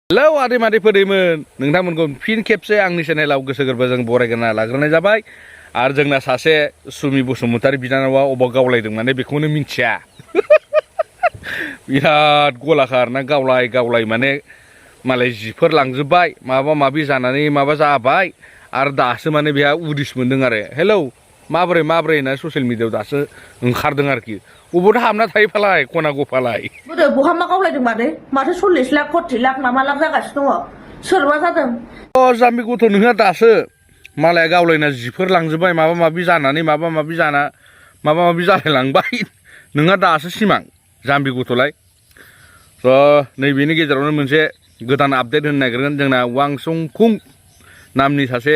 hello आदै मादैफोरमोन नोंथांमोनखौ फिन खेबसे आंनि चेनेलाव गोसो गोरबोजों बरायग्रोना लाग्रोनाय जाबाय आरो जोंना सासे सुमि बसुमतारी बिनानावा अबाव गावलायदों माने बेखौनो मिथिया बिराद गलाखार ना गावलाय माने मालाय जिफोर लांजोबबाय माबा माबि जानानै माबा जाबाय आरो दासो माने बेहा उदिस मोनदों आरो हेलौ माबोरै होनना ससियेल मिडियायाव दासो ओंखारदों आरोखि अबावथो हाबना थायो फालाय खना गफालाय गोदो बहाबा गावलायदों माथो 40 लाख 40 लाख मा लाख जागासिनो दङ सोरबा जादों अ जाम्बि गथ' नोंहा दासो मालाया गावलायना जिफोर लांजोबबाय माबा माबि जानानै माबा माबि जालायलांबाय नोंहा दासो सिमां जाम्बि गथ'लाय नैबेनि गेजेरावनो मोनसे गोदान आपडेट होनो नागिरगोन जोंना वांसंखुं नामनि सासे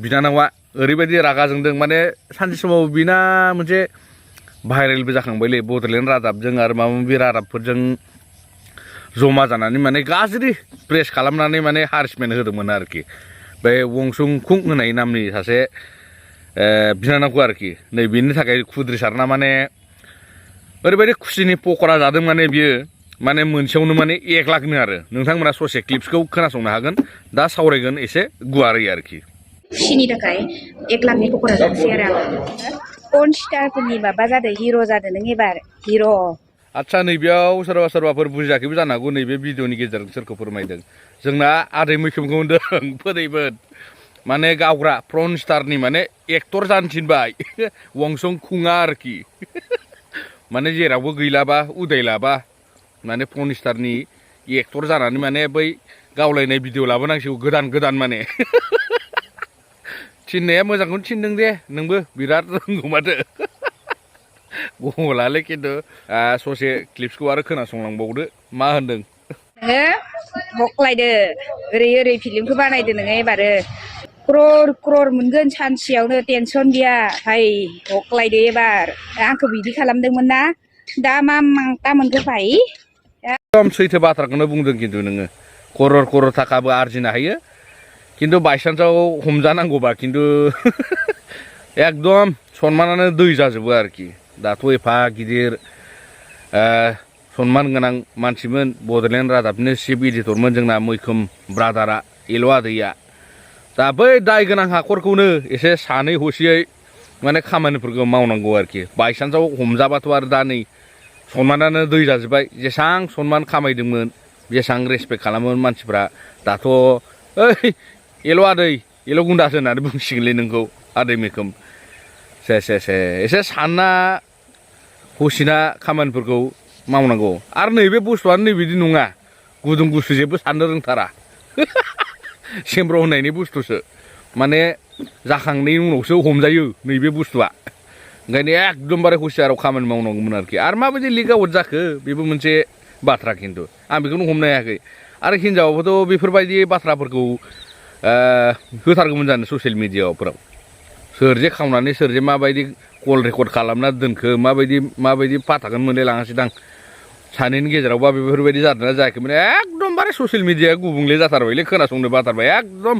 बिनानावा ओरैबायदि रागा जोंदों माने सानसे समाव बिना मोनसे भाइरेलबो जाखांबायलै बड'लेण्ड रादाबजों आरो माबा माबि रादाबफोरजों जमा जानानै माने गाज्रि प्रेस खालामनानै माने हारेसमेन्ट होदोंमोन आरोखि बे वांसंखुं होननाय नामनि सासे बिनानावखौ आरोखि नै बेनि थाखाय खुद्रिसारना माने ओरैबायदि खुसिनि पकरा जादों माने बियो माने मोनसेयावनो माने 1 लाखनो आरो नोंथांमोना ससे क्लिप्सखौ खोनासंनो हागोन दा सावरायगोन एसे गुवारै आरोखि खुसिनि थाखाय 1 लाखनि पकरा जानोसै आरो आं पन स्टारफोरनि माबा जादों हिर' जादों नों एबार हिर' आच्छा नैबेयाव सोरबाफोर बुजियाखैबो जानो हागौ नैबे भिडिअनि गेजेरजों सोरखौ फोरमायदों जोंना आदै मैखोमखौ होनदों फोरैबोद माने गावग्रा प्रन स्टारनि माने एक्टर जानो थिनबाय वांसंखुंआ आरोखि माने जेरावबो गैलाबा उदायलाबा माने प्रन स्टारनि एक्टर जानानै माने बै गावलायनाय भिडिअ लाबोनांसिगौ गोदान माने थिननाया मोजांखौनो थिनदों दे नोंबो बिराद रोंगौ माथो गलालै खिन्थु ससे क्लिप्सखौ आरो खोनासंलांबावदो मा होनदों नोङो हख्लायदो ओरै फिल्मखौ बानायदो नोङो एबारो क्रर मोनगोन सानसेयावनो टेनसन गैया हाय हख्लायदो एबार आंखौ बिदि खालामदोंमोन ना दा मा मोनखो भाइ एकदम सैथो बाथ्राखौनो बुंदों खिन्थु नोङो करर थाखाबो आरजिनो हायो खिन्थु बायसान्सआव हमजानांगौबा खिन्थु एकदम सनमानानो दै जाजोबो आरोखि दाथ' एफा गिदिर सनमान गोनां मानसिमोन बड'लेण्ड रादाबनि चिफ एडिटरमोन जोंना मैखोम ब्रादारा एल' आदैया दा बै दाय गोनां हाखरखौनो एसे सानै हसियै माने खामानिफोरखौ मावनांगौ आरोखि बायसान्सआव हमजाबाथ' आरो दा नै सनमानानो दै जाजोब्बाय जेसां सनमान खामायदोंमोन जेसां रेसपेक्ट खालामोमोन मानसिफ्रा दाथ' ओइ एल' आदै एल' गुन्दासो होननानै बुंसिगोनलै नोंखौ आदै मैखोम से एसे सानना हसिना खामानिफोरखौ मावनांगौ आरो नैबे बुस्थुआनो नैबिदि नङा गुदुं गुसु जेबो साननो रोंथारा सेमब्र होननायनि बुस्थुसो माने जाखांनायनि उनावसो हमजायो नैबे बुस्थुआ ओंखायनो एकदमबारे हुसियाराव खामानि मावनांगौमोन आरोखि आरो माबायदि लिक आउट जाखो बेबो मोनसे बाथ्रा खिन्थु आं बेखौनो हमनो हायाखै आरो हिनजावाबोथ' बेफोरबायदि बाथ्राफोरखौ होथारगौमोन जानो ससियेल मिडियाफोराव सोरजे खावनानै सोरजे माबायदि कल रेकर्ड खालामना दोनखो माबायदि पाथाखौनो मोनलाय लाङासै दां सानैनि गेजेरावबा बेफोरबायदि जादोंना जायाखैमोन एकदमबारे ससियेल मिडियाया गुबुंले जाथारबायलै खोनासंनो बाथारबाय एकदम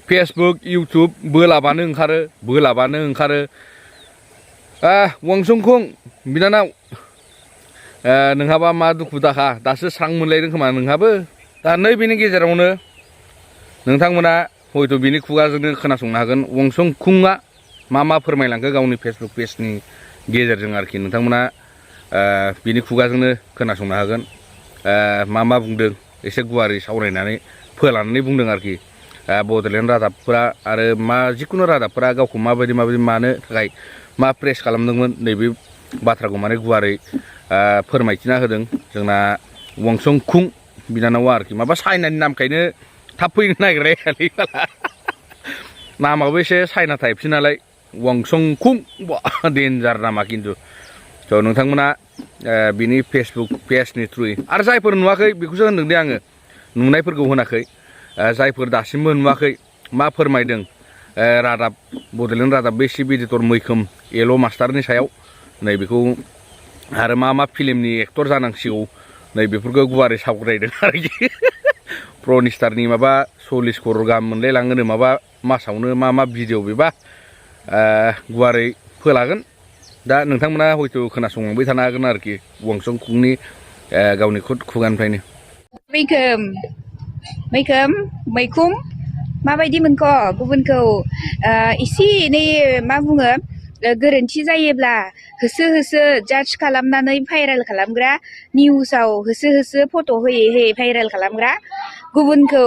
फेसबुक इउटुब बोलाबानो ओंखारो वांसंखुं बिनानाव नोंहाबा मा दुखु दाहा दासो स्रां मोनलायदों खोमा नोंहाबो दा नैबेनि गेजेरावनो नोंथांमोना हयथ' बिनि खुगाजोंनो खोनासंनो हागोन वांसंखुंआ मा फोरमायलांखो गावनि फेसबुक पेजनि गेजेरजों आरोखि नोंथांमोना बिनि खुगाजोंनो खोनासंनो हागोन मा बुंदों एसे गुवारै सावरायनानै फोलानानै बुंदों आरोखि बड'लेण्ड रादाबफोरा आरो जिखुनु रादाबफोरा गावखौ माबायदि मानो थाखाय मा प्रेस खालामदोंमोन नैबे बाथ्राखौ माने गुवारै फोरमायथिना होदों जोंना वांसंखुं बिनानावा आरोखि माबा चाइनानि नामखायनो थाब फैनो नागिरनाय नामाबो एसे चाइना टाइपसो नालाय वांसंखुं डेन्जार नामा खिन्थु थ' नोंथांमोना बिनि फेसबुक पेजनि थ्रुयै आरो जायफोर नुवाखै बेखौसो होनदों दे आङो नुनायफोरखौ होनाखै जायफोर दासिमबो नुवाखै मा फोरमायदों रादाब बड'लेण्ड रादाब बे चिफ एडिटर मैखोम एल' मास्टारनि सायाव नैबेखौ आरो मा फिल्मनि एक्टर जानांसिगौ नैबेफोरखौ गुवारै सावरायदों आरोखि प्रन स्टारनि माबा 40 क'रर गाहाम मोनलायलाङोनो माबा मासावनो मा भिडिअ बेबा गुवारै फोलागोन दा नोंथांमोना हयथ' खोनासंलांबाय थानो हागोन आरोखि वांसंखुंनि गावनि खुगानिफ्रायनो मैखोम मैखोम मैखुम माबायदि मोनखो गुबुनखौ एसे एनै मा बुङो गोरोन्थि जायोब्ला होसो होसो जाज खालामनानै भाइरेल खालामग्रा निउसाव होसो होसो फट' होयै होयै भाइरेल खालामग्रा गुबुनखौ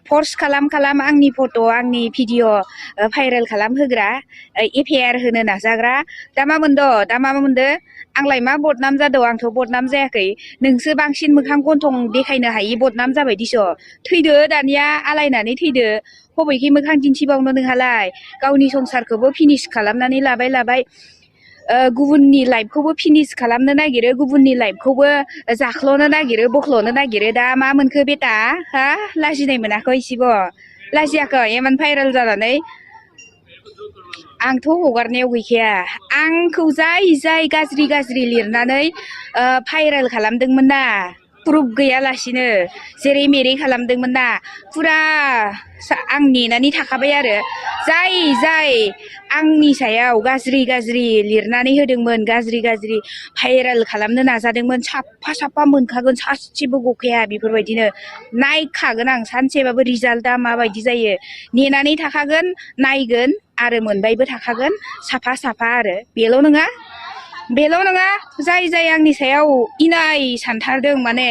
फर्स खालाम आंनि फट' आंनि भिडिअ' भाइरेल खालामहोग्रा एफआइआर होनो नाजाग्रा दा मा मोनदो आंलाय मा बदनाम जादों आंथ' बदनाम जायाखै नोंसो बांसिन मोखां गन्थं देखायनो हायि बदनाम जाबाय दिस' थैदो दानिया आलायनानै थैदो हबैखि मोखां दिन्थिबावनो नोंहालाय गावनि संसारखौबो फिनिश खालामनानै लाबाय गुबुननि लाइफखौबो फिनिश खालामनो नागिरो गुबुननि लाइफखौबो जाख्ल'नो नागिरो बोख्ल'नो नागिरो दा मा मोनखो बेटा हा लाजिनाय मोनाखै इसेबो लाजियाखै इमान भाइरेल जानानै आंथ' हगारनायाव गैखाया आंखौ जाय गाज्रि लिरनानै भाइरेल खालामदोंमोन ना प्रुफ गैयालासिनो जेरै मेरै खालामदोंमोन ना फुरा आं नेनानै थाखाबाय आरो जाय आंनि सायाव गाज्रि लिरनानै होदोंमोन गाज्रि भाइरेल खालामनो नाजादोंमोन साफा मोनखागोन सासेबो गखाया बेफोरबायदिनो नायखागोन आं सानसेबाबो रिजाल्टआ माबायदि जायो नेनानै थाखागोन नायगोन आरो मोनबायबो थाखागोन साफा आरो बेल' नङा जाय आंनि सायाव इनाय सानथारदों माने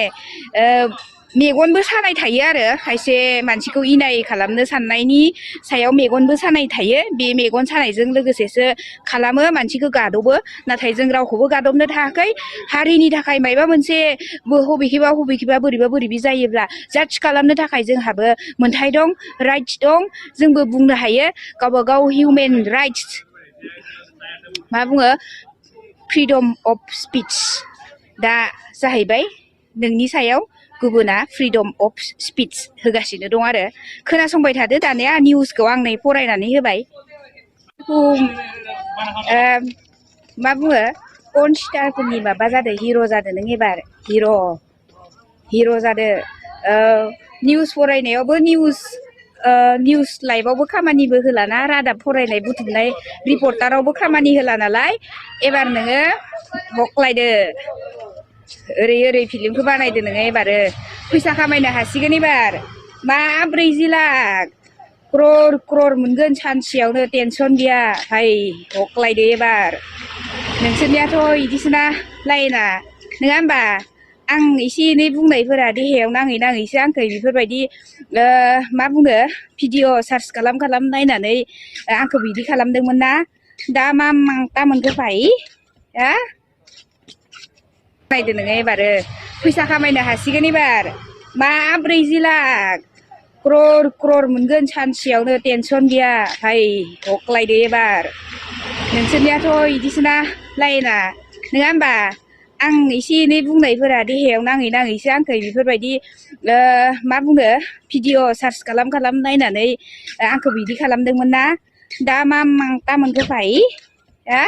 मेगनबो सानाय थायो आरो खायसे मानसिखौ इनाय खालामनो साननायनि सायाव मेगनबो सानाय थायो बे मेगन सानायजों लोगोसेसो खालामो मानसिखौ गादबो नाथाय जों रावखौबो गादबनो थायाखै हारिनि थाखाय मायबा मोनसे हबेखिबा बोरैबि जायोब्ला जाज खालामनो थाखाय जोंहाबो मोनथाय दं राइट्स दं जोंबो बुंनो हायो गावबा गाव हिउमेन राइट्स मा बुङो फ्रिडम अफ स्पिच दा जाहैबाय नोंनि सायाव गुबुना फ्रिडम अफ स्पिच होगासिनो दं आरो खोनासंबाय थादो दानिया निउसखौ आं नै फरायनानै होबाय मा बुङो पन स्टारफोरनि माबा जादों हिर' जादों नों एबार हिर' जादों निउस फरायनायावबो निउस लाइभआवबो खामानिबो होलाना रादाब फरायनाय बुथुमनाय रिपर्टारावबो खामानि होला नालाय एबार नोङो हख्लायदो ओरै फिल्मखौ बानायदो नोङो एबारो फैसा खामायनो हासिगोन एबार मा 40 लाख क्रर मोनगोन सानसेयावनो टेनसन गैया हाय हख्लायदो एबार नोंसोरनियाथ' इदिसोना लाइना नङा होमबा आं एसे एनै बुंनायफोरा देहायाव नाङैसो आंखौ बेफोरबायदि मा बुङो भिडिअ' सार्च खालाम नायनानै आंखौ बिदि खालामदोंमोन ना दा मा मांता मोनखो भाइ हा नायदो नोङो एबारो फैसा खामायनो हासिगोन एबार मा 40 लाख क्रर मोनगोन सानसेयावनो टेनसन गैया हाय हख्लायदो एबार नोंसोरनियाथ' इदिसोना लाइना नङा होमबा आं एसे एनै बुंनायफोरा देहायाव नाङैसो आंखौ बेफोरबायदि मा बुङो भिडिअ' सार्च खालाम नायनानै आंखौ बिदि खालामदोंमोन ना दा मा मांता मोनखो भाइ हा